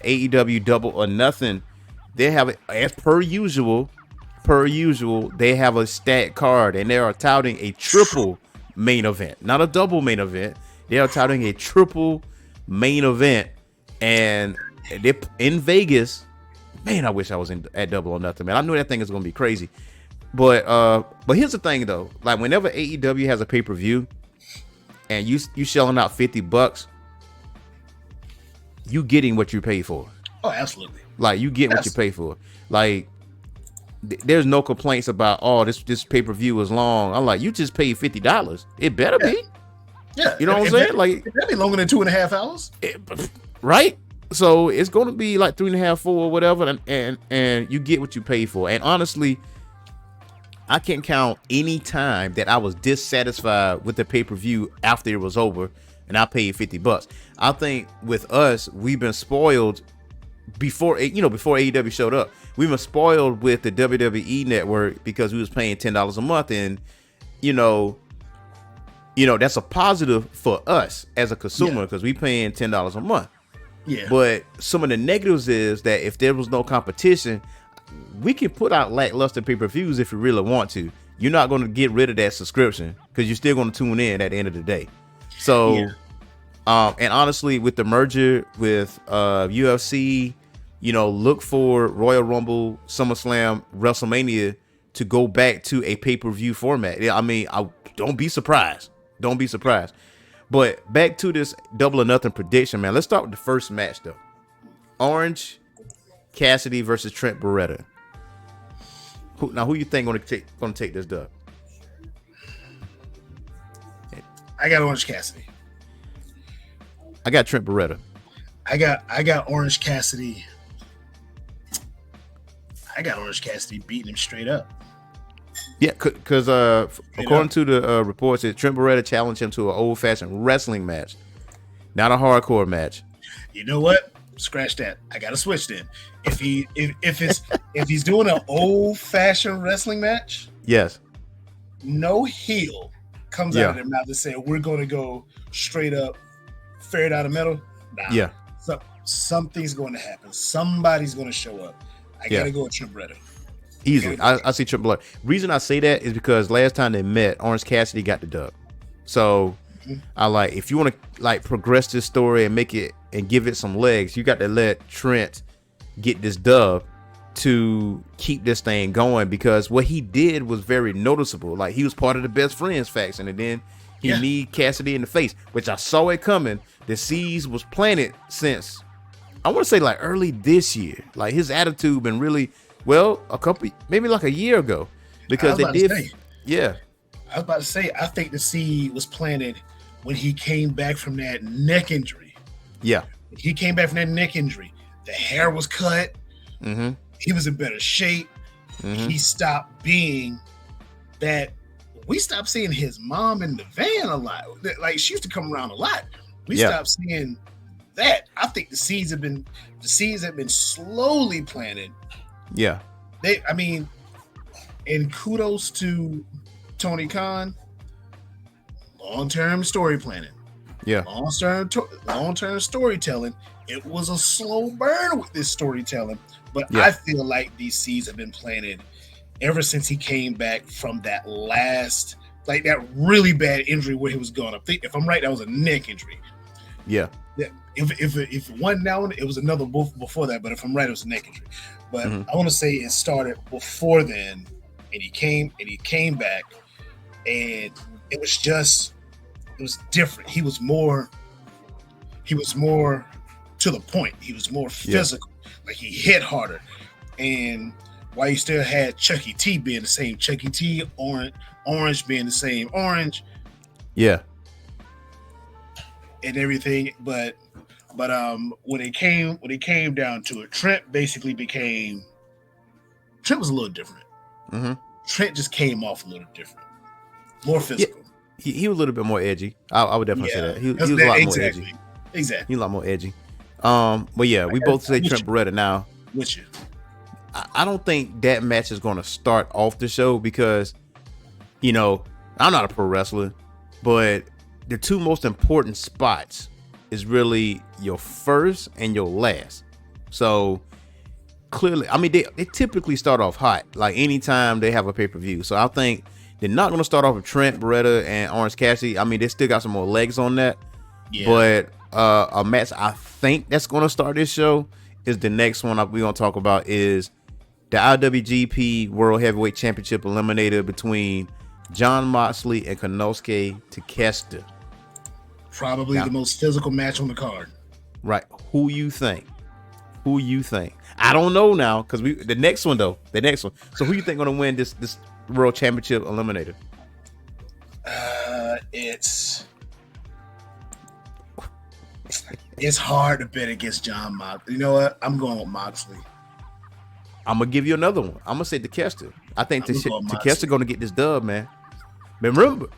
AEW Double or Nothing, they have it as per usual. They have a stat card, and they are touting a triple main event, not a double main event. They are touting a triple main event, and they in Vegas. Man, I wish I was at Double or Nothing, man. I knew that thing is gonna be crazy. But here's the thing though. Like whenever AEW has a pay-per-view and you shelling out $50, you getting what you pay for. Oh, absolutely. Like you get what you pay for. Like there's no complaints about this pay-per-view is long. I'm like, you just paid $50. It better be. Yeah. You know what I'm saying? Like it better be longer than 2.5 hours. Right? So it's going to be like 3.5, 4, or whatever, and you get what you pay for. And honestly, I can't count any time that I was dissatisfied with the pay-per-view after it was over and I paid $50. I think with us, we've been spoiled before AEW showed up. We were spoiled with the WWE network because we was paying $10 a month, and that's a positive for us as a consumer because we paying $10 a month. Yeah. But some of the negatives is that if there was no competition, we can put out lackluster pay-per-views if we really want to. You're not going to get rid of that subscription because you're still going to tune in at the end of the day. So, and honestly, with the merger with UFC, look for Royal Rumble, SummerSlam, WrestleMania to go back to a pay-per-view format. I mean, don't be surprised. Don't be surprised. But back to this Double or Nothing prediction, man. Let's start with the first match, though. Orange Cassidy versus Trent Beretta. Who you think going to take this dub? I got Orange Cassidy. I got Trent Beretta. I got Orange Cassidy. I got Orange Cassidy beating him straight up. Yeah, because according to the reports, Trent Beretta challenged him to an old-fashioned wrestling match, not a hardcore match. You know what? Scratch that. I gotta switch then. If he's doing an old-fashioned wrestling match, yes, no heel comes out of their mouth and say we're going to go straight up, fair out of metal. Nah. Yeah. So something's going to happen. Somebody's going to show up. I gotta go with Trent Beretta. Easily. I see Trent Beretta. Reason I say that is because last time they met, Orange Cassidy got the dub. So I like, if you want to like progress this story and make it and give it some legs, you got to let Trent get this dub to keep this thing going, because what he did was very noticeable. Like he was part of the Best Friends faction, and then he kneed Cassidy in the face, which I saw it coming. The seeds was planted since I want to say like early this year. Like his attitude been really maybe like a year ago, because they did. I was about to say, I think the seed was planted when he came back from that neck injury. Yeah. He came back from that neck injury. The hair was cut. Mm-hmm. He was in better shape. Mm-hmm. He stopped being that. We stopped seeing his mom in the van a lot. Like she used to come around a lot. We stopped seeing that. I think the seeds have been slowly planted. Yeah. And kudos to Tony Khan. Long-term story planning. Yeah. Long-term storytelling. It was a slow burn with this storytelling, but I feel like these seeds have been planted ever since he came back from that last, like that really bad injury where he was gone. I think, if I'm right, that was a neck injury. Yeah. If one now, it was another before that, but if I'm right, it was a neck injury. But I want to say it started before then, and he came back, and it was different. He was more to the point. He was more physical. Like he hit harder. And while you still had Chucky T being the same Chucky T, Orange being the same Orange. Yeah. And everything, but when it came down to it, Trent was a little different. Mm-hmm. Trent just came off a little different, more physical. Yeah, he was a little bit more edgy. I would definitely say that. He was a lot more edgy. Exactly. He was a lot more edgy. But yeah, we both say Trent Beretta now. With you. I don't think that match is going to start off the show because, I'm not a pro wrestler, but the two most important spots is really your first and your last. So clearly, I mean, they typically start off hot, like anytime they have a pay-per-view. So I think they're not going to start off with Trent Beretta and Orange Cassidy. I mean, they still got some more legs on that. Yeah. But a match I think that's going to start this show is the next one we're going to talk about is the IWGP World Heavyweight Championship Eliminator between Jon Moxley and Konosuke Takeshita. Probably the most physical match on the card. Right. Who you think? I don't know now because the next one. So who you think gonna win this World Championship Eliminator? It's hard to bet against Jon Moxley. You know what? I'm going with Moxley. I'm gonna give you another one. I'm gonna say Takeshita. I think Takeshita gonna get this dub, man. Remember,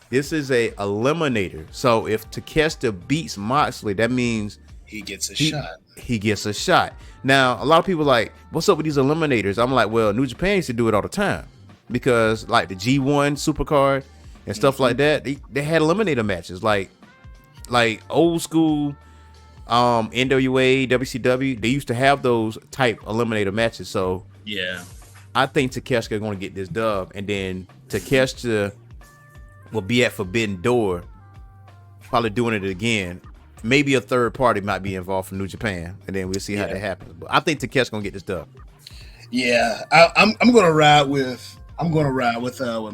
this is a eliminator. So if Takeshita beats Moxley, that means he gets a shot. He gets a shot. Now, a lot of people are like, what's up with these eliminators? I'm like, well, New Japan used to do it all the time because like the G1 Supercard and stuff like that, they had eliminator matches like old school NWA, WCW. They used to have those type eliminator matches. So yeah, I think Takeshita going to get this dub, and then Takeshita will be at Forbidden Door, probably doing it again. Maybe a third party might be involved from New Japan, and then we'll see how that happens. But I think Takeshita's gonna get this dub. Yeah, I'm gonna ride with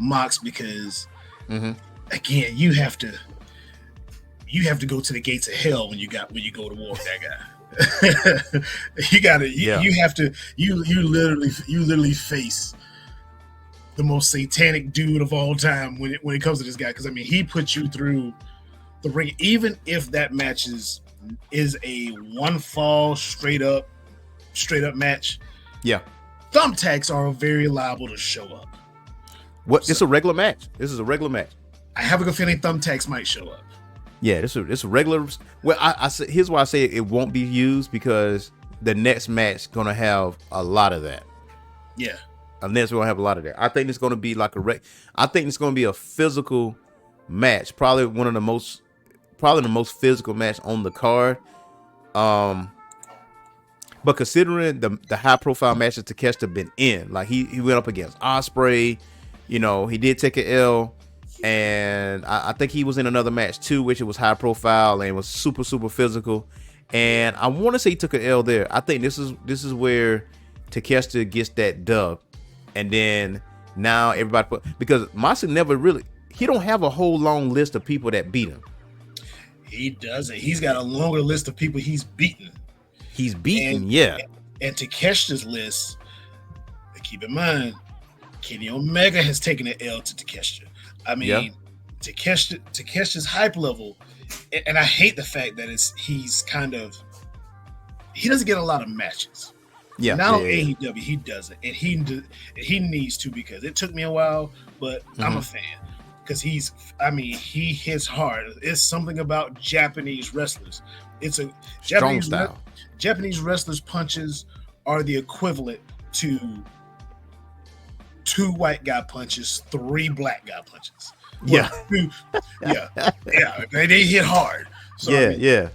Mox because again, you have to go to the gates of hell when you go to war with that guy. You literally face the most satanic dude of all time when it comes to this guy, because I mean he put you through the ring, even if that match is a one fall straight up match. Yeah, thumbtacks are very liable to show up. It's a regular match. This is a regular match. I have a good feeling thumbtacks might show up. Yeah, this is a regular. Well, I say here's why I say it won't be used, because the next match gonna have a lot of that. Yeah, and then we're gonna have a lot of that. I think it's gonna be like I think it's gonna be a physical match. Probably the most physical match on the card. But considering the high profile matches Takeshita been in, like he went up against Ospreay, he did take an L, and I think he was in another match too, which it was high profile and was super physical. And I want to say he took an L there. I think this is where Takeshita gets that dub, and then now everybody because Moxley he don't have a whole long list of people that beat him. He doesn't. He's got a longer list of people he's beaten. And Takeshita's list, keep in mind, Kenny Omega has taken an L to Takeshita. I mean, Takeshita's hype level, and I hate the fact that he doesn't get a lot of matches. Yeah. Now AEW, he doesn't, and he needs to, because it took me a while, but I'm a fan. Because he hits hard. It's something about Japanese wrestlers. It's a strong style. Japanese wrestlers' punches are the equivalent to 2 white guy punches, 3 black guy punches. Yeah. They hit hard. So, yeah.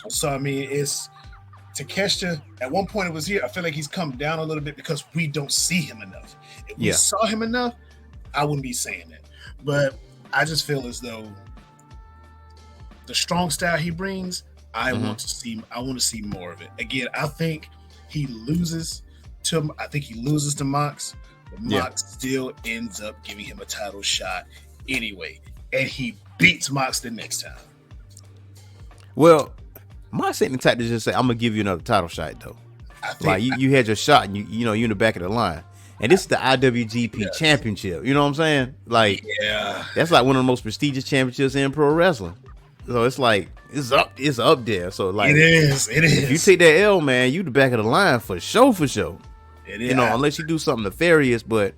So I mean, it's Takeshita. At one point it was here. I feel like he's come down a little bit because we don't see him enough. If we saw him enough, I wouldn't be saying that. But I just feel as though the strong style he brings, I want to see more of it. Again, I think he loses to Mox, but Mox still ends up giving him a title shot anyway, and he beats Mox the next time. Well, Mox ain't the type to just say, "I'm gonna give you another title shot," though. You had your shot, and you're in the back of the line. And this is the IWGP Championship. You know what I'm saying? That's like one of the most prestigious championships in pro wrestling. So it's like it's up there. So like it is. If you take that L, man, you the back of the line for sure. It is. Unless you do something nefarious. But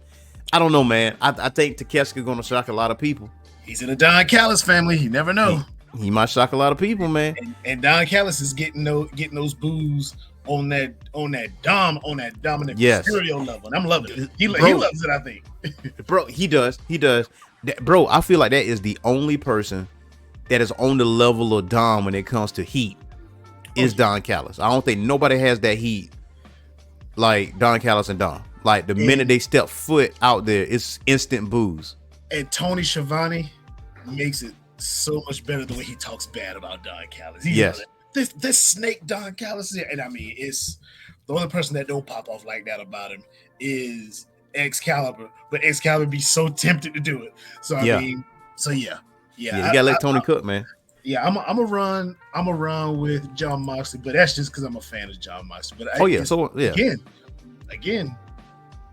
I don't know, man. I think Takeshita's gonna shock a lot of people. He's in the Don Callis family. You never know. He might shock a lot of people, man. And Don Callis is getting those boos on that dominant material level, and I'm loving it. He loves it, I think. Bro, he does. Bro, I feel like that is the only person that is on the level of Dom when it comes to heat. is Don Callis. I don't think nobody has that heat like Don Callis and Don. Like the minute they step foot out there, it's instant boos. And Tony Schiavone makes it so much better the way he talks bad about Don Callis. Yes. This snake Don Callis here. And I mean, it's the only person that don't pop off like that about him is Excalibur. But Excalibur be so tempted to do it. So I mean, yeah. You gotta let Tony cook, man. Yeah, I'm a run with John Moxley, but that's just because I'm a fan of John Moxley. But again,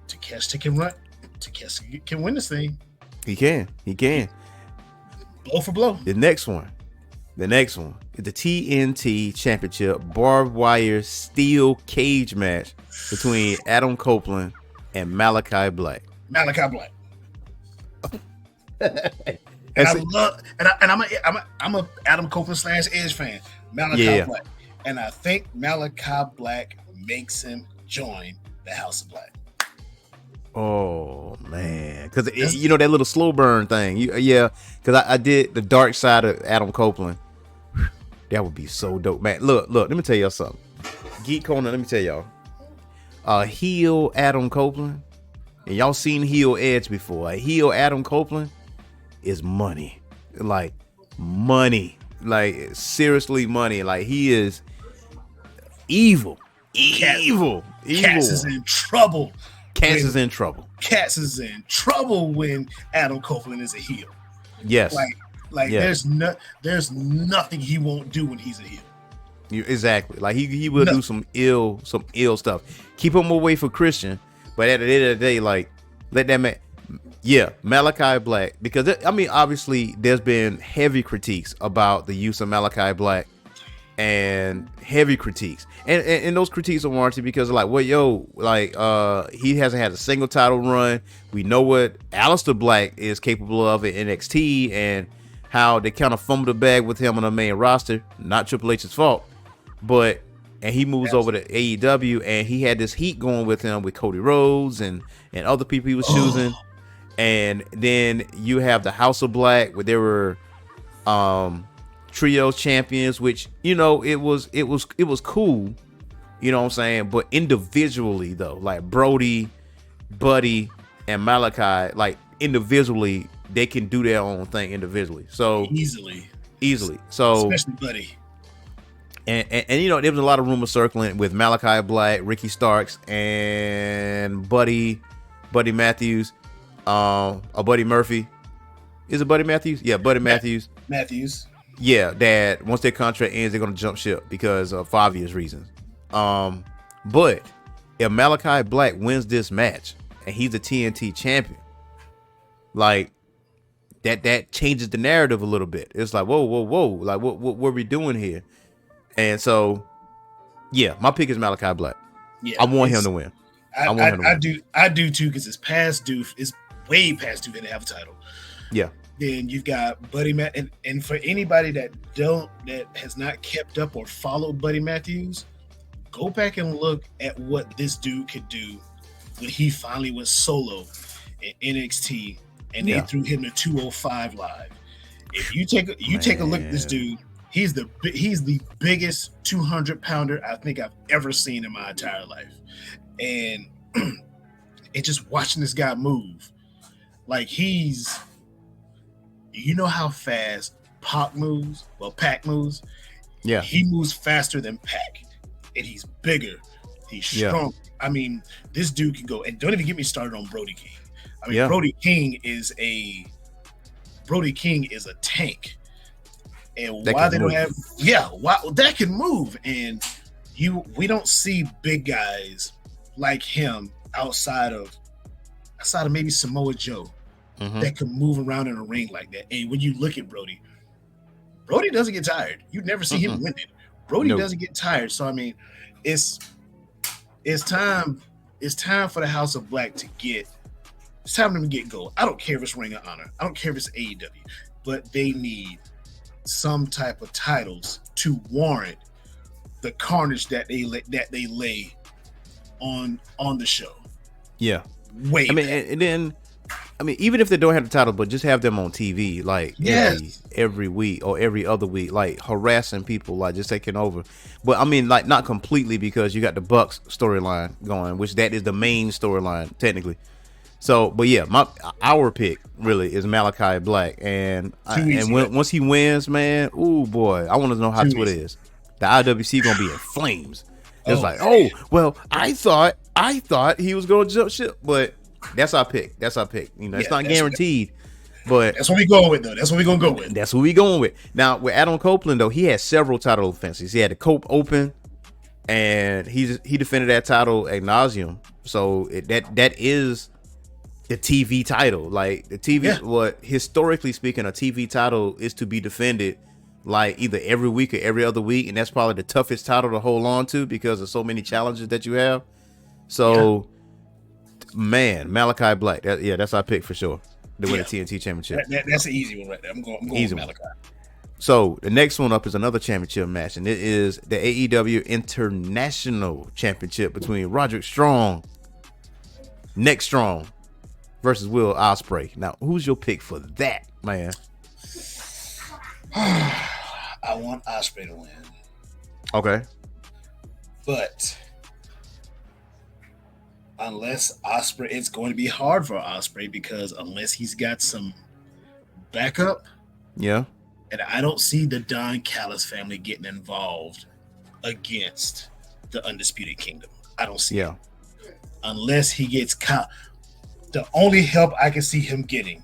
Takeshi can win this thing. He can. Blow for blow. The next one is the TNT Championship barbed wire steel cage match between Adam Copeland and Malachi Black. And I'm a Adam Copeland / Edge fan. Malachi Black, and I think Malachi Black makes him join the House of Black. Oh man, because you know that little slow burn thing. Because I did the dark side of Adam Copeland. That would be so dope, man. Look. Let me tell y'all something. Geek Corner. Let me tell y'all. Heel Adam Copeland, and y'all seen heel Edge before. Heel Adam Copeland is money, like seriously money. Like he is evil. Cats is in trouble. Cats is in trouble when Adam Copeland is a heel. Yes. There's nothing he won't do when he's a heel. Exactly. Like he will do some ill stuff. Keep him away from Christian, but at the end of the day, like let that man. Yeah, Malachi Black, because obviously there's been heavy critiques about the use of Malachi Black, and heavy critiques, and those critiques are warranted because he hasn't had a single title run. We know what Aleister Black is capable of at NXT and how they kind of fumbled the bag with him on the main roster. Not Triple H's fault, and he moves over to AEW, and he had this heat going with him with Cody Rhodes and other people he was choosing. And then you have the House of Black, where there were trio champions, which it was cool, you know what I'm saying. But individually though, like Brody, Buddy, and Malachi, like individually, they can do their own thing individually. So easily. So especially Buddy. And there was a lot of rumors circling with Malachi Black, Ricky Starks, and Buddy Matthews. Buddy Murphy. Is it Buddy Matthews? Yeah, Buddy Matthews. Yeah, that once their contract ends, they're gonna jump ship because for obvious reasons. But if Malachi Black wins this match and he's the TNT champion, like that changes the narrative a little bit. It's like whoa, like what are we doing here? And so, yeah, my pick is Malachi Black. Yeah, I want him to win. I do too, because it's past due. It's way past due to have a title. Yeah. Then you've got Buddy Matt, and for anybody that has not kept up or followed Buddy Matthews, go back and look at what this dude could do when he finally went solo in NXT, and they threw him to 205 Live. If you take a look at this dude, he's the biggest 200-pounder I think I've ever seen in my entire life, and just watching this guy move, like you know how fast Pac moves? Well, Pac moves. Yeah. He moves faster than Pac, and he's bigger. He's strong. Yeah. I mean, this dude can go, and don't even get me started on Brody King. I mean, Brody King is a tank. And that why they don't have that can move, and we don't see big guys like him outside of maybe Samoa Joe that can move around in a ring like that. And when you look at Brody doesn't get tired. You never see him win it. Brody doesn't get tired. So I mean, it's time for the House of Black to get gold. I don't care if it's Ring of Honor. I don't care if it's AEW, but they need some type of titles to warrant the carnage that they lay on the show. Yeah. Wait. I mean, and then I mean, even if they don't have the title, but just have them on TV, like Yes. every week or every other week, like harassing people, like just taking over. But I mean, like not completely, because you got the Bucks storyline going, which that is the main storyline technically. So, but yeah, our pick really is Malachi Black, and once he wins, man, ooh boy, I want to know how Twitter is. The IWC gonna be in flames. It's like, oh well, I thought he was gonna jump ship, but that's our pick. You know, it's not guaranteed, but that's what we going with though. That's what we gonna go with. That's what we going with. Now with Adam Copeland though, he had several title defenses. He had the Cope Open, and he defended that title ad nauseum. So that is the TV title. Like the TV, what historically speaking, a TV title is to be defended like either every week or every other week, and that's probably the toughest title to hold on to because of so many challenges that you have. So, man, Malachi Black, that's our pick for sure to win the TNT Championship. That's an easy one right there. I'm going with Malachi. So the next one up is another championship match, and it is the AEW International Championship between Roderick Strong, Nick Strong, versus Will Ospreay. Now, who's your pick for that, man? I want Ospreay to win. Okay. But unless Ospreay, it's going to be hard for Ospreay because unless he's got some backup. Yeah. And I don't see the Don Callis family getting involved against the Undisputed Kingdom. I don't see it. Unless he gets Kyle. The only help I can see him getting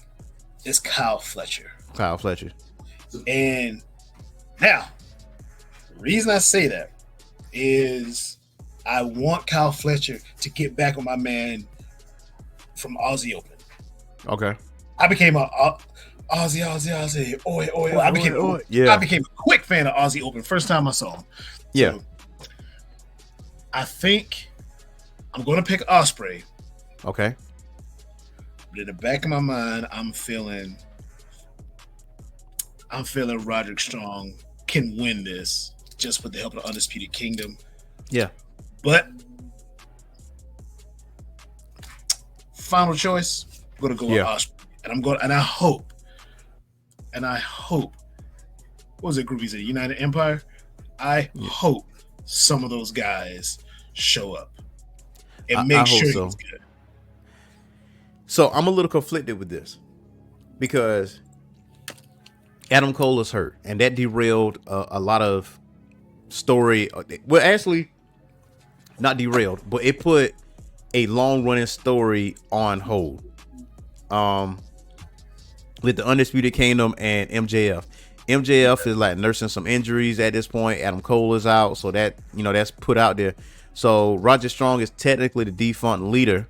is Kyle Fletcher. And now, the reason I say that is I want Kyle Fletcher to get back on my man from Aussie Open. Okay. I became a Aussie, oi. I became a quick fan of Aussie Open first time I saw him. Yeah. So, I think I'm going to pick Ospreay. Okay. But in the back of my mind, I'm feeling Roderick Strong can win this just with the help of the Undisputed Kingdom. Yeah. But final choice, I'm going to go with Ospreay. And I hope, what was it group he said, United Empire? I hope some of those guys show up and make sure he's good. So I'm a little conflicted with this because Adam Cole is hurt, and that derailed a lot of story. Well, actually, not derailed, but it put a long-running story on hold. With the Undisputed Kingdom and MJF. MJF is like nursing some injuries at this point. Adam Cole is out, so that, you know, that's put out there. So Roger Strong is technically the defunct leader,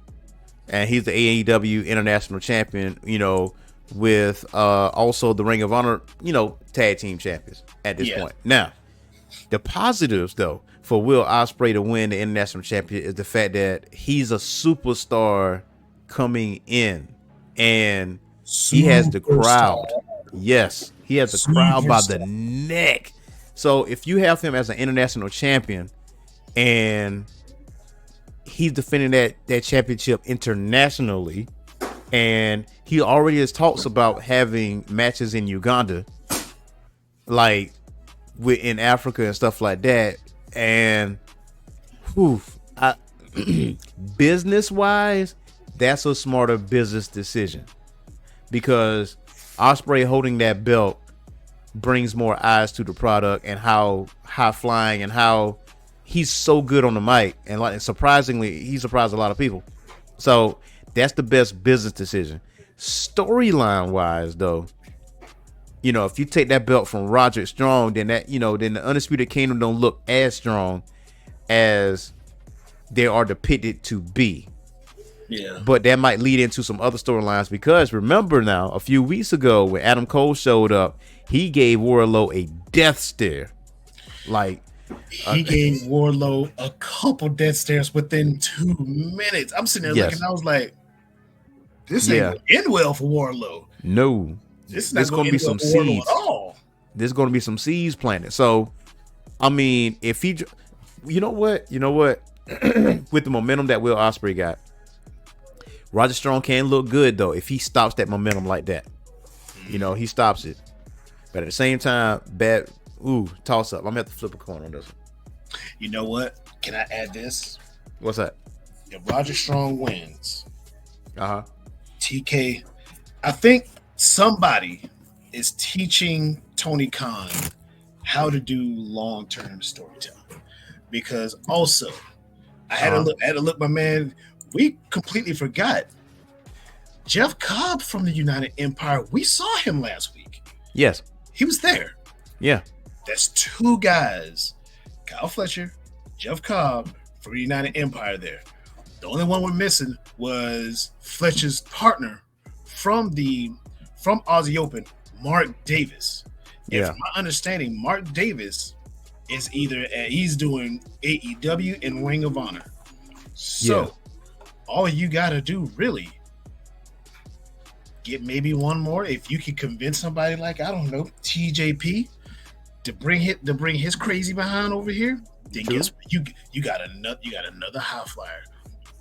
and he's the AEW International Champion, you know, with also the Ring of Honor, you know, tag team champions at this point. Now, the positives though for Will Ospreay to win the International Champion is the fact that he's a superstar coming in, and he has the crowd. Yes, he has the crowd by the neck. So if you have him as an international champion and he's defending that championship internationally, and he already has talks about having matches in Uganda, like in Africa and stuff like that, and business wise, that's a smarter business decision. Because Ospreay holding that belt brings more eyes to the product and how high flying and how he's so good on the mic, and surprisingly, he surprised a lot of people. So that's the best business decision. Storyline wise, though, you know, if you take that belt from Roderick Strong, then the Undisputed Kingdom don't look as strong as they are depicted to be. Yeah. But that might lead into some other storylines, because remember now, a few weeks ago when Adam Cole showed up, he gave Wardlow a death stare. Like he gave Wardlow a couple death stares within 2 minutes. I'm sitting there looking, I was like, this ain't gonna end well for Wardlow. No. This is not gonna be some seeds at all. There's gonna be some seeds planted. So I mean, if he, you know what? With the momentum that Will Ospreay got, Roger Strong can look good though if he stops that momentum like that. You know, he stops it. But at the same time, toss up. I'm gonna have to flip a coin on this one. You know what? Can I add this? What's that? If Roger Strong wins, TK, I think somebody is teaching Tony Khan how to do long-term storytelling. Because also, I had to look, my man. We completely forgot Jeff Cobb from the United Empire. We saw him last week. Yes, he was there. Yeah, that's two guys, Kyle Fletcher, Jeff Cobb from the United Empire. There, the only one we're missing was Fletcher's partner from Aussie Open, Mark Davis. And from my understanding, Mark Davis is he's doing AEW and Ring of Honor. So all you gotta do really get maybe one more. If you can convince somebody like, I don't know, TJP to bring his crazy behind over here, then guess what? You got another high flyer.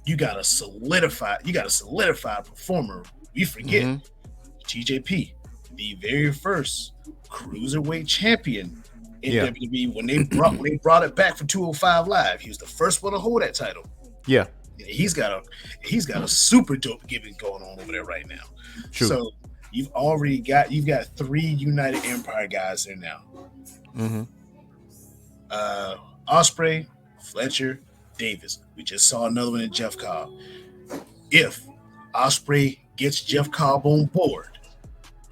You got a solidified performer. We forget TJP, the very first cruiserweight champion in WWE when they brought it back for 205 Live. He was the first one to hold that title. Yeah. He's got a super dope gimmick going on over there right now. True. So you've got 3 United Empire guys there now. Ospreay, Fletcher, Davis. We just saw another one in Jeff Cobb. If Ospreay gets Jeff Cobb on board,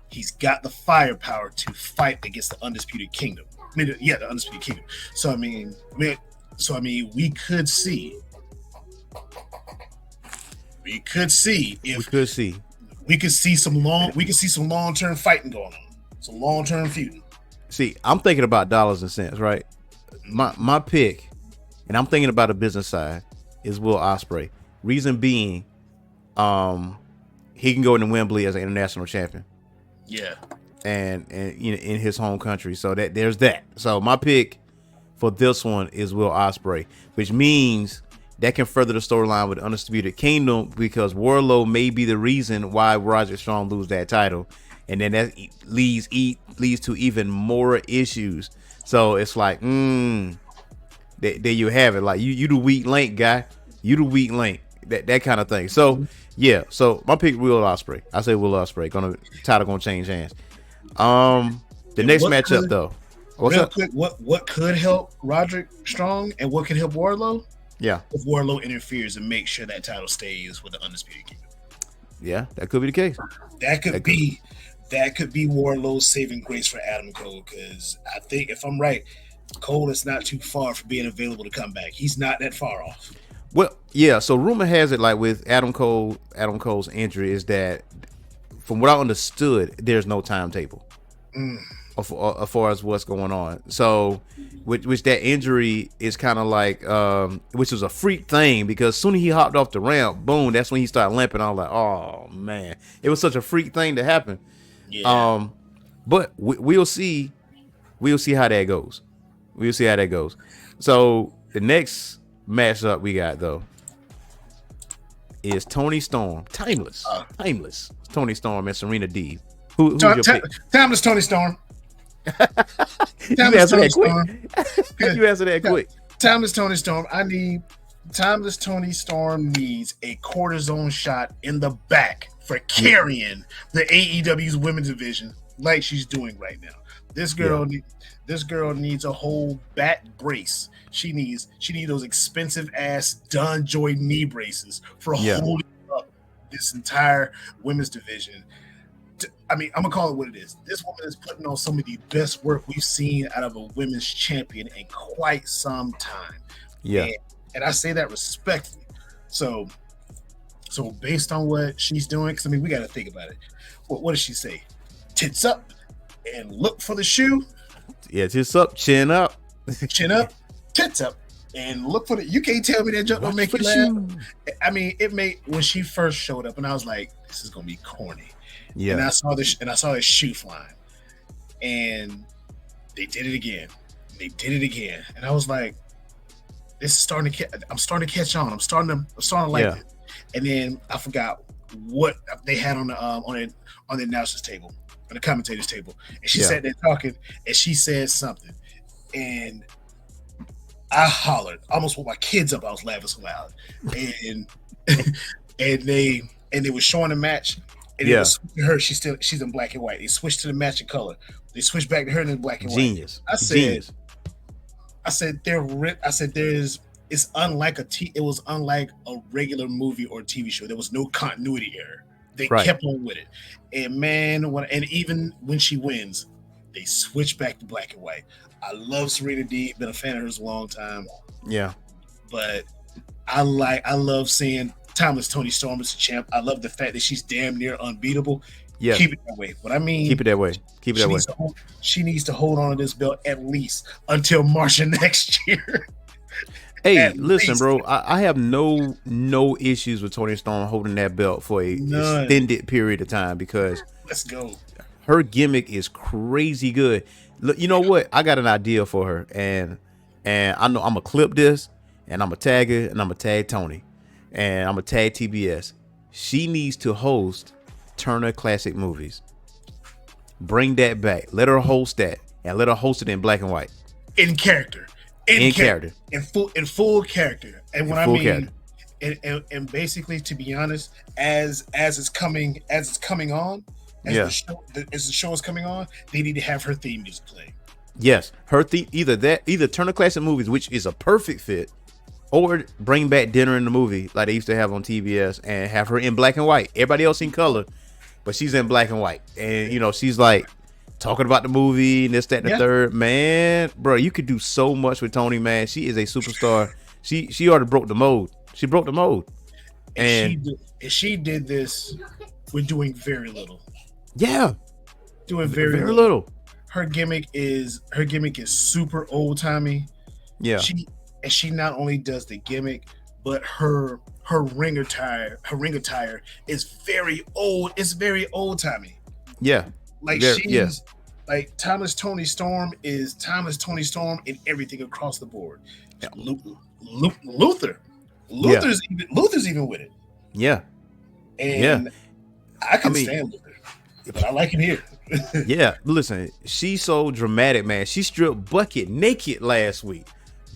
he's got the firepower to fight against the Undisputed Kingdom. The Undisputed Kingdom. So I mean, we could see some long-term fighting going on, some long-term feuding. See, I'm thinking about dollars and cents, right? My pick, and I'm thinking about the business side, is Will Ospreay. Reason being, he can go into Wembley as an international champion. Yeah. And you know, in his home country. So there's that. So my pick for this one is Will Ospreay, which means that can further the storyline with Undisputed Kingdom, because Wardlow may be the reason why Roger Strong lose that title, and then that leads to even more issues. So it's like, there you have it. Like you the weak link, guy. You the weak link. That kind of thing. So yeah. So my pick, Will Ospreay. I say Will Ospreay. Title gonna change hands. The next matchup though. What's up? Quick, what could help Roderick Strong and what could help Wardlow? Yeah. If Wardlow interferes and makes sure that title stays with the Undisputed Kingdom. Yeah, that could be the case. That could be Wardlow's saving grace for Adam Cole, because I think, if I'm right, Cole is not too far from being available to come back. He's not that far off. Well, yeah, so rumor has it, like with Adam Cole's injury, is that, from what I understood, there's no timetable as far as what's going on. So, which that injury is kind of like, which was a freak thing, because as soon as he hopped off the ramp, boom, that's when he started limping. I was like, oh man, it was such a freak thing to happen. Yeah. But we'll see how that goes. We'll see how that goes. So the next matchup we got though is Tony Storm, timeless Tony Storm and Serena Deeb. Who's your pick? Timeless Tony Storm. You answer that quick. Timeless Tony Storm. Timeless Tony Storm needs a cortisone shot in the back for carrying the AEW's women's division like she's doing right now. This girl needs a whole back brace. She needs those expensive ass Don Joy knee braces for holding up this entire women's division. I'm gonna call it what it is. This woman is putting on some of the best work we've seen out of a women's champion in quite some time. Yeah, and I say that respectfully. So based on what she's doing, because we got to think about it. What does she say? Tits up and look for the shoe. Yeah, tits up, chin up, chin up, tits up, and look for the. You can't tell me that jump don't make you laugh. It made, when she first showed up, and I was like, this is gonna be corny. Yeah, and I saw the shoe flying, and they did it again. And I was like, this is starting to. I'm starting to catch on. I'm starting to like it. And then I forgot what they had on the announcers table, on the commentators table, and she Yeah. sat there talking, and she said something, and I hollered almost with my kids up. I was laughing so loud, and and they were showing the match, and it was her. She's in black and white. They switched to the matching color. They switched back to her in black and white. Genius. I said it's unlike it was unlike a regular movie or TV show. There was no continuity error. They kept on with it, and man, even when she wins, they switch back to black and white. I love Serena Deeb. Been a fan of hers a long time. Yeah, but I love seeing Timeless Toni Storm as a champ. I love the fact that she's damn near unbeatable. Yeah, keep it that way. But I mean, keep it that way. Keep it that way. She needs to hold on to this belt at least until March of next year. Hey, listen, bro. I have no issues with Toni Storm holding that belt for a extended period of time because let's go. Her gimmick is crazy good. Look, you know what? I got an idea for her, and I know I'm gonna clip this, and I'm gonna tag her, and I'm gonna tag Tony, and I'm gonna tag TBS. She needs to host Turner Classic Movies. Bring that back. Let her host that, and let her host it in black and white, in character, in full character. And what I mean, and basically, to be honest, as it's coming on. As the show is coming on, they need to have her theme music play. Yes, her theme, either Turner Classic Movies, which is a perfect fit, or bring back Dinner in the Movie like they used to have on TBS and have her in black and white. Everybody else in color, but she's in black and white, and she's like talking about the movie and this, that, and the third. Man, bro, you could do so much with Toni. Man, she is a superstar. She already broke the mold. She broke the mold, and she did this with doing very little. Yeah, doing very little. Her gimmick is super old timey. Yeah, she not only does the gimmick, but her ring attire is very old. It's very old timey. Yeah, like like Timeless Toni Storm is Timeless Toni Storm in everything across the board. Yeah. Luther's even with it. Yeah, and I stand Luther. But I like him here. Yeah, listen, she's so dramatic, man. She stripped bucket naked last week.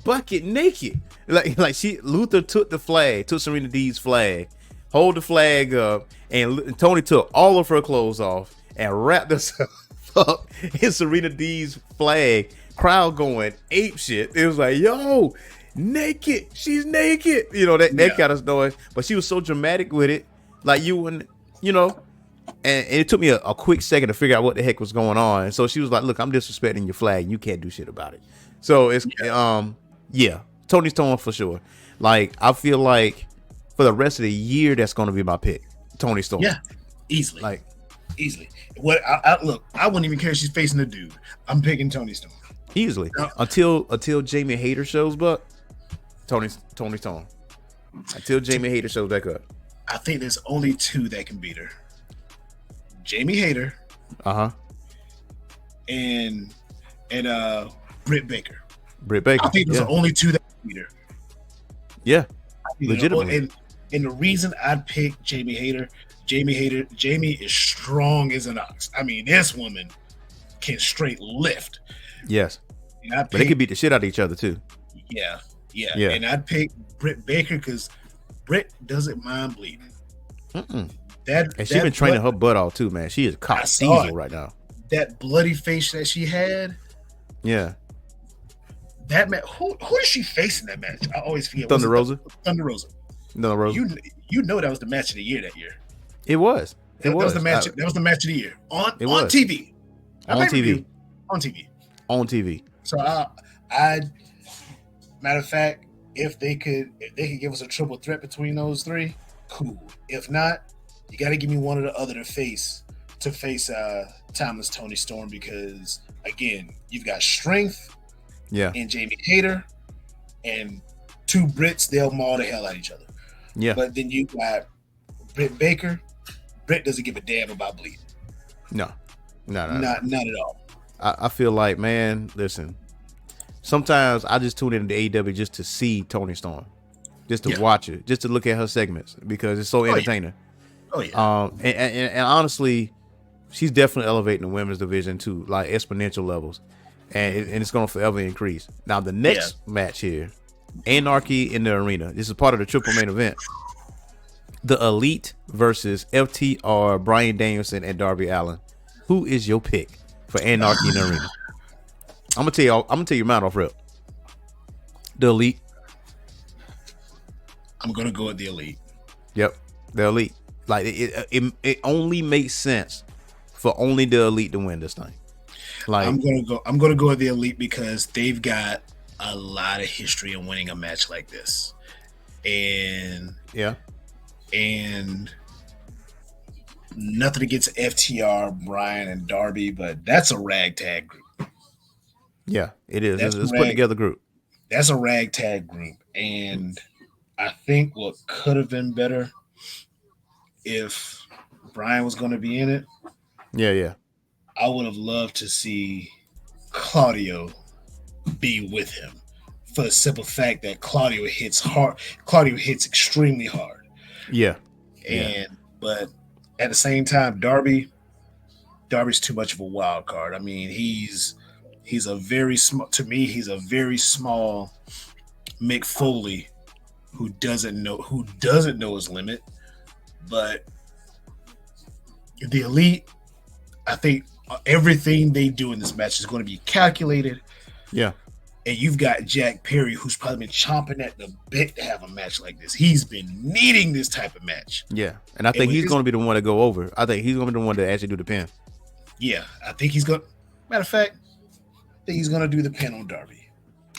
Bucket naked. Like Luther took Serena Deeb's flag, hold the flag up, and Toni took all of her clothes off and wrapped herself up in Serena Deeb's flag. Crowd going ape shit. It was like, yo, naked. She's naked. That kind of noise. But she was so dramatic with it. Like you wouldn't, And it took me a quick second to figure out what the heck was going on. And so she was like, look, I'm disrespecting your flag. And you can't do shit about it. So it's, Toni Storm for sure. Like, I feel like for the rest of the year, that's going to be my pick. Toni Storm. Yeah, easily. Easily. What? Look, I wouldn't even care if she's facing a dude. I'm picking Toni Storm. Easily. Until Jamie Hayter shows back, Toni Storm. Until Jamie Hayter shows back up. I think there's only two that can beat her. Jamie Hayter, and Britt Baker. I think those are only two that can beat her. Yeah, legitimately. And the reason I'd pick Jamie is strong as an ox. I mean, this woman can straight lift. Yes, but they can beat the shit out of each other too. Yeah. And I'd pick Britt Baker because Britt doesn't mind bleeding. She's been training her butt off too, man. She is cop diesel right now. That bloody face that she had. Yeah. That match. Who is she facing that match? I always forget. Thunder Rosa. You know that was the match of the year that year. It was. That was the match. That was the match of the year on TV. On TV. On TV. So matter of fact, if they could give us a triple threat between those three, cool. If not, you got to give me one or the other to face Timeless Toni Storm because again, you've got strength, in Jamie Hayter, and two Brits. They'll maul the hell out of each other. Yeah, but then you got Britt Baker. Britt doesn't give a damn about bleeding. No, not at all. I feel like, man, listen. Sometimes I just tune into AEW just to see Toni Storm, just to watch it, just to look at her segments because it's so entertaining. Oh yeah. And honestly, she's definitely elevating the women's division to like exponential levels, and it's going to forever increase. Now the Yeah. next match here, Anarchy in the Arena. This is part of the triple main event. The Elite versus FTR, Bryan Danielson, and Darby Allin. Who is your pick for Anarchy in the Arena? I'm gonna tell you mine off rip. The Elite. I'm gonna go with the Elite. Yep, the Elite. Like it only makes sense for only the Elite to win this thing. Like I'm gonna go with the Elite because they've got a lot of history in winning a match like this, and nothing against FTR, Bryan, and Darby, but that's a ragtag group. Yeah, it is. It's put together group. That's a ragtag group, and I think what could have been better if Bryan was going to be in it. Yeah. I would have loved to see Claudio be with him for the simple fact that Claudio hits hard. Claudio hits extremely hard. Yeah. But at the same time, Darby's too much of a wild card. I mean, he's a very small. To me, he's a very small Mick Foley who doesn't know his limit. But the Elite, I think everything they do in this match is going to be calculated. Yeah. And you've got Jack Perry, who's probably been chomping at the bit to have a match like this. He's been needing this type of match. Yeah. And I think he's going to be the one to go over. I think he's going to be the one to actually do the pin. Yeah. I think he's going to. Matter of fact, I think he's going to do the pin on Darby.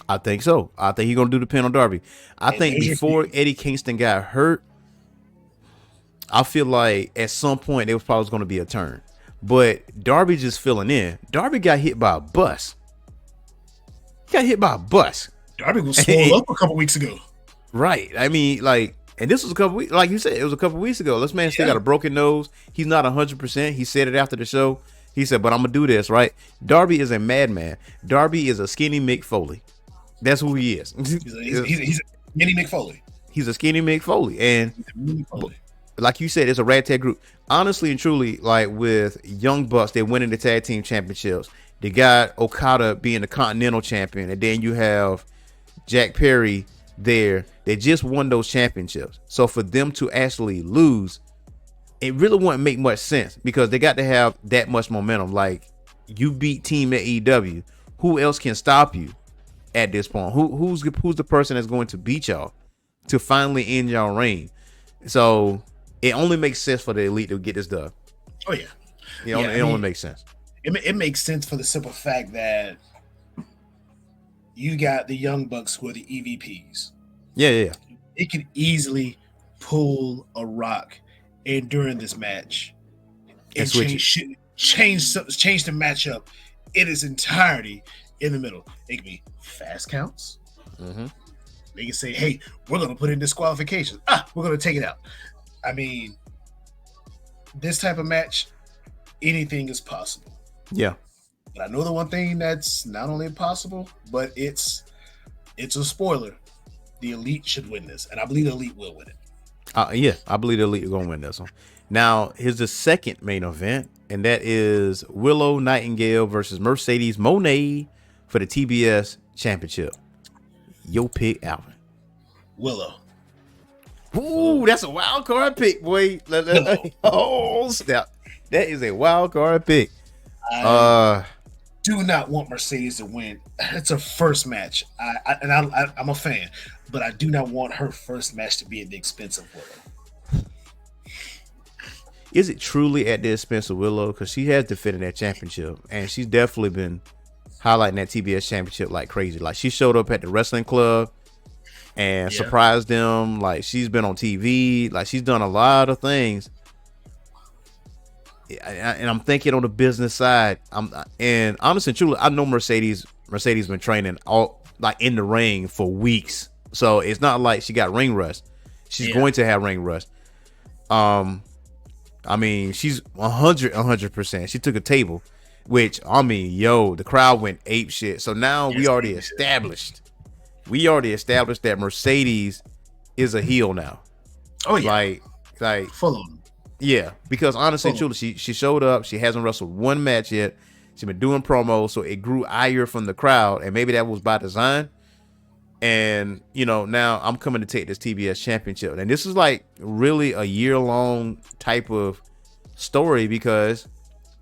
I think so. I think he's going to do the pin on Darby. I think before Eddie Kingston got hurt, I feel like at some point there was probably going to be a turn. But Darby just filling in. Darby got hit by a bus. Darby was swole up a couple weeks ago. Right. I mean, like, and this was a couple weeks, like you said, it was a couple weeks ago. This man still got a broken nose. He's not 100%. He said it after the show. He said, but I'm going to do this, right? Darby is a madman. Darby is a skinny Mick Foley. That's who he is. He's a mini Mick Foley. He's a skinny Mick Foley. And like you said, it's a ragtag group. Honestly and truly, like with Young Bucks, they're winning the tag team championships. They got Okada being the Continental Champion, and then you have Jack Perry there. They just won those championships. So for them to actually lose, it really wouldn't make much sense because they got to have that much momentum. Like, you beat Team AEW. Who else can stop you at this point? Who's the person that's going to beat y'all to finally end y'all reign? So it only makes sense for the Elite to get this done. Oh, yeah. It only makes sense. It makes sense for the simple fact that you got the Young Bucks who are the EVPs. Yeah. It could easily pull a Rock and during this match and change the matchup in its entirety in the middle. It could be fast counts. Mm-hmm. They can say, hey, we're going to put in disqualifications. We're going to take it out. I mean, this type of match, anything is possible. Yeah. But I know the one thing that's not only impossible, but it's a spoiler. The Elite should win this, and I believe the Elite will win it. Yeah, I believe the Elite are going to win this one. Now, here's the second main event, and that is Willow Nightingale versus Mercedes Moné for the TBS Championship. Yo pick, Alvin. Willow. Ooh, that's a wild card pick, boy. Oh, snap. That is a wild card pick. I do not want Mercedes to win. It's her first match. I'm a fan, but I do not want her first match to be at the expense of Willow. Is it truly at the expense of Willow? Because she has defended that championship, and she's definitely been highlighting that TBS championship like crazy. Like, she showed up at the wrestling club and surprised them. Like, she's been on TV. Like, she's done a lot of things. And I'm thinking on the business side. And honestly and truly, I know Mercedes been training all like in the ring for weeks, so it's not like she got ring rust. She's going to have ring rust. I mean, she's 100%. She took a table, which I mean, the crowd went ape shit. So now we already established that Mercedes is a heel now. Oh yeah, like full on. Yeah, because honestly, truly, she showed up. She hasn't wrestled one match yet. She's been doing promos, so it grew ire from the crowd, and maybe that was by design. And now I'm coming to take this TBS championship, and this is like really a year-long type of story because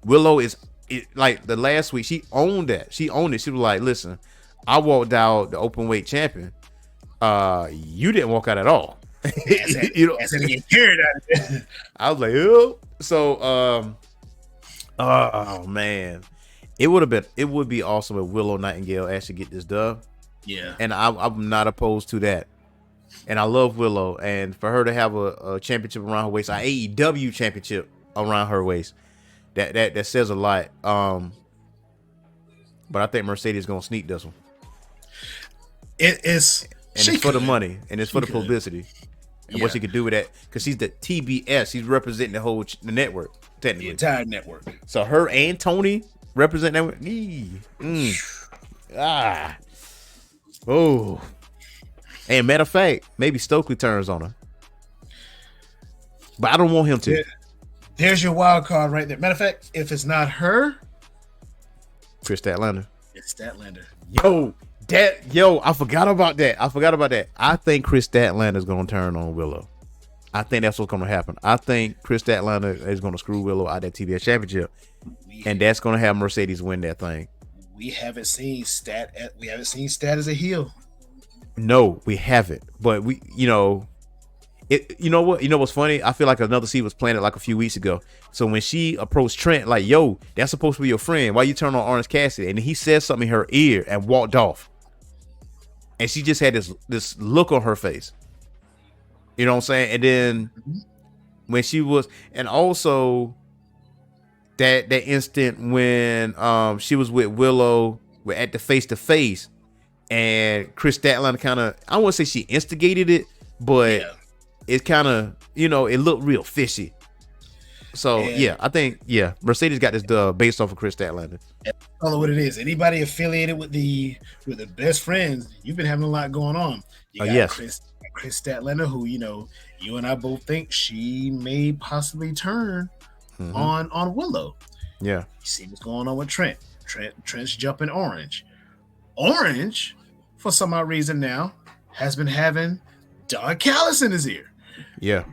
Willow like the last week she owned that. She owned it. She was like, "Listen, I walked out the open weight champion. You didn't walk out at all." Get carried out. I was like, oh. So, oh man, it would be awesome if Willow Nightingale actually get this dub. Yeah, and I'm not opposed to that. And I love Willow, and for her to have a championship around her waist, an AEW championship around her waist, that says a lot. But I think Mercedes is gonna sneak this one. It's for the money, and it's for the publicity. And what she could do with that, because she's the TBS, she's representing the network, technically. The entire network. So her and Tony represent that. Oh. And matter of fact, maybe Stokely turns on her. But I don't want him to. There's your wild card right there. Matter of fact, if it's not her, Chris Statlander. It's Statlander. I forgot about that. I think Chris Statlander is going to turn on Willow. I think that's what's going to happen. I think Chris Statlander is going to screw Willow out of that TBS championship, and that's going to have Mercedes win that thing. We haven't seen Stat as a heel. No, we haven't. But we, what's funny? I feel like another seed was planted like a few weeks ago. So when she approached Trent, like, yo, that's supposed to be your friend. Why you turn on Orange Cassidy? And he said something in her ear and walked off. And she just had this look on her face. You know what I'm saying? And then when she was, and also that instant when she was with Willow, we're at the face-to-face, and Chris Statlander kind of, I wouldn't say she instigated it, but it kind of, it looked real fishy. So I think Mercedes got this dub based off of Chris Statlander. Call it what it is. Anybody affiliated with the best friends, you've been having a lot going on. You got Chris Statlander, who you and I both think she may possibly turn on Willow. Yeah, you see what's going on with Trent. Trent's jumping Orange. Orange, for some odd reason now, has been having Don Callis in his ear. Yeah.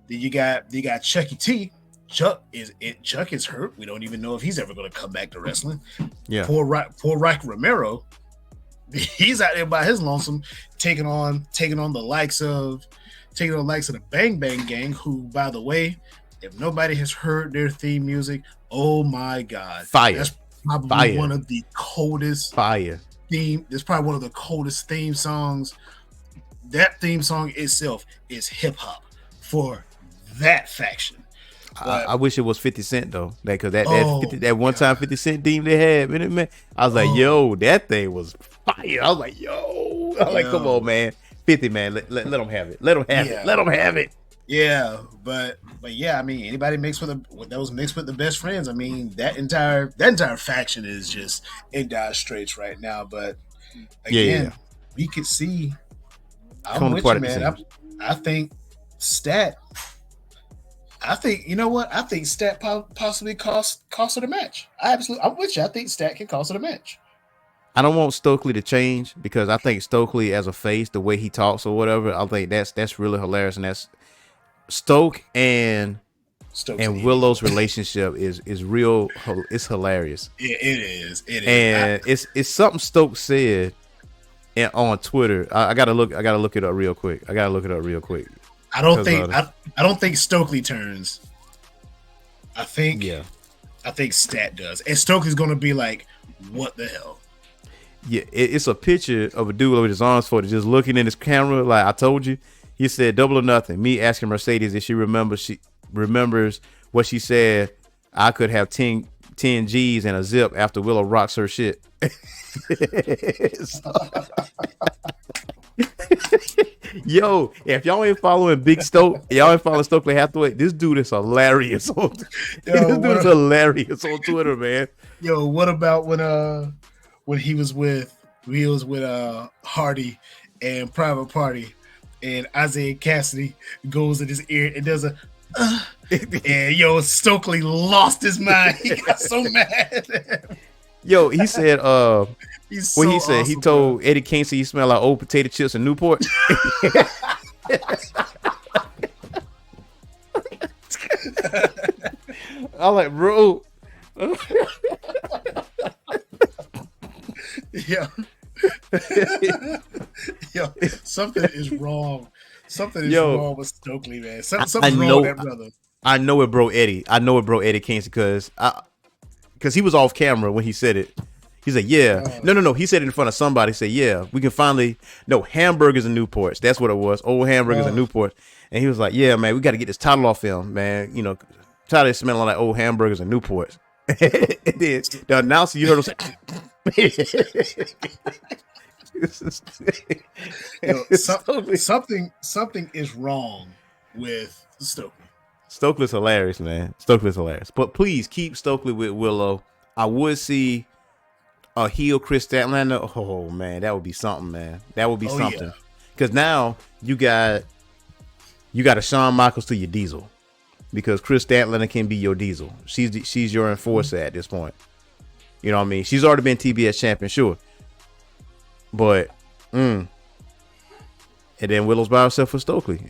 Then you got Chucky T. Chuck is hurt. We don't even know if he's ever going to come back to wrestling. Yeah. Poor Rock Romero. He's out there by his lonesome, taking on the likes of the Bang Bang Gang, who, by the way, if nobody has heard their theme music, oh my God, fire! That's probably one of the coldest theme. It's probably one of the coldest theme songs. That theme song itself is hip hop for that faction. I wish it was 50 Cent though, because that one time 50 Cent theme they had, man. I was like, yo, that thing was fire. I was like, come on, man, 50, man, let them have it. Let them have it. Yeah, but yeah, I mean, anybody mixed with the best friends, I mean, that entire faction is just in dire straits right now. But again, we could see. I'm with you, man. I think Stat. I think, you know what? I think Stat possibly cost her the match. I'm with you. I think Stat can cost her the match. I don't want Stokely to change, because I think Stokely as a face, the way he talks or whatever, I think that's really hilarious, and that's Stoke and Willow's relationship is real. It's hilarious. It is. And it's something Stoke said on Twitter. I gotta look it up real quick. I don't think Stokely turns. I think Stat does, and Stokely's gonna be like, "What the hell?" Yeah, it's a picture of a dude with his arms folded, just looking in his camera. Like I told you, he said, "Double or nothing." Me asking Mercedes if she remembers what she said. I could have 10 G's and a zip after Willow rocks her shit. Yo, if y'all ain't following Big Stoke, y'all ain't following Stokely Hathaway, this dude is hilarious. Is hilarious on Twitter, man. Yo, what about when he was with Hardy and Private Party, and Isaiah Cassidy goes in his ear and does a And Stokely lost his mind. He got so mad. Yo, he said, He's what so he said, he awesome, told bro. Eddie Kingston he smelled like old potato chips in Newport. I'm like, bro. Yeah. Yo, something is wrong. Something is wrong with Stokely, man. Something's wrong with that brother. I know it, bro, Eddie. I know it, bro, Eddie Kingston, because he was off camera when he said it. He said, yeah. No. He said it in front of somebody. He said, yeah, we can finally, hamburgers and Newports. That's what it was. Old hamburgers and Newports. And he was like, yeah, man, we got to get this title off him, man. Tired of smelling like old hamburgers and Newports. And then the announcer, you heard him say, something is wrong with Stokely. Stokely's hilarious, man. Stokely's hilarious. But please keep Stokely with Willow. I would see a heel Chris Statlander. Oh man, that would be something, man. That would be something. Because now you got a Shawn Michaels to your Diesel. Because Chris Statlander can be your Diesel. She's your enforcer at this point. You know what I mean? She's already been TBS champion, sure. But, and then Willow's by herself for Stokely.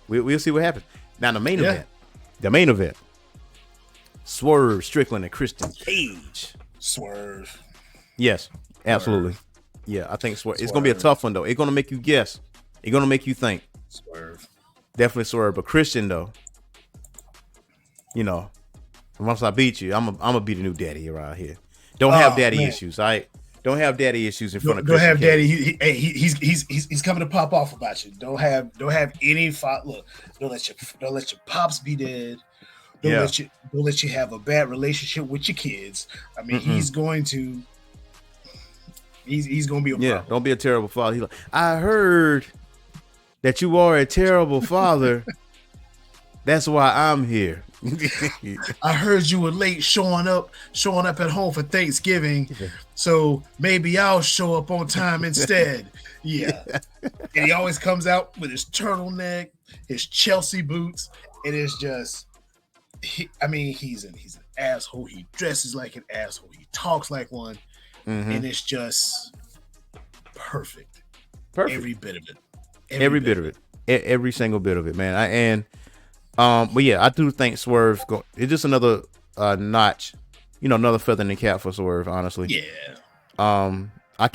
We'll see what happens. Now the main event. Swerve Strickland and Christian Cage. Swerve. Yes, absolutely. Yeah, I think Swerve. It's gonna be a tough one though. It's gonna make you guess. It's gonna make you think. Swerve. Definitely Swerve. But Christian though, once I beat you, I'm gonna be the new daddy around here. Don't have daddy issues. Don't have daddy issues in front of Christian. Don't have daddy. He's coming to pop off about you. Don't have any look. Don't let your pops be dead. Don't let you have a bad relationship with your kids. I mean, he's going to be a problem. Don't be a terrible father. He's like, I heard that you are a terrible father. That's why I'm here. I heard you were late showing up at home for Thanksgiving, so maybe I'll show up on time instead. Yeah. And he always comes out with his turtleneck, his Chelsea boots, and it's just he's an asshole. He dresses like an asshole. He talks like one, and it's just perfect. Every bit of it. Every bit of it. Every single bit of it, man. But yeah, I do think Swerve it's just another notch, another feather in the cap for Swerve, honestly. Yeah. I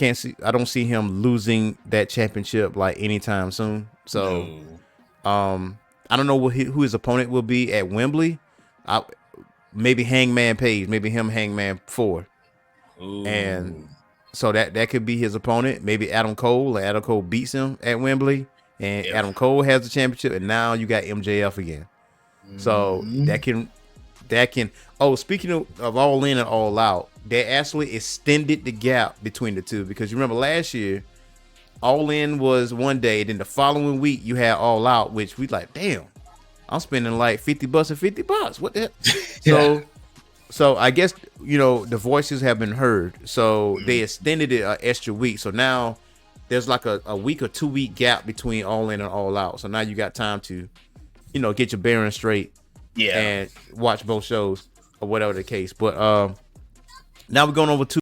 don't see him losing that championship like anytime soon. So, I don't know who his opponent will be at Wembley. Maybe Hangman Page, maybe him Hangman 4. Ooh. And so that could be his opponent. Maybe Adam Cole. Adam Cole beats him at Wembley. And Adam Cole has the championship, and now you got MJF again. So that can. Oh, speaking of All In and All Out, they actually extended the gap between the two, because you remember last year, All In was one day, then the following week you had All Out, which we like, damn, I'm spending like $50 and $50. What the hell? So I guess the voices have been heard, so they extended it an extra week. So now there's like a week or 2 week gap between All In and All Out. So now you got time to, get your bearings straight, and watch both shows or whatever the case. But now we're going over to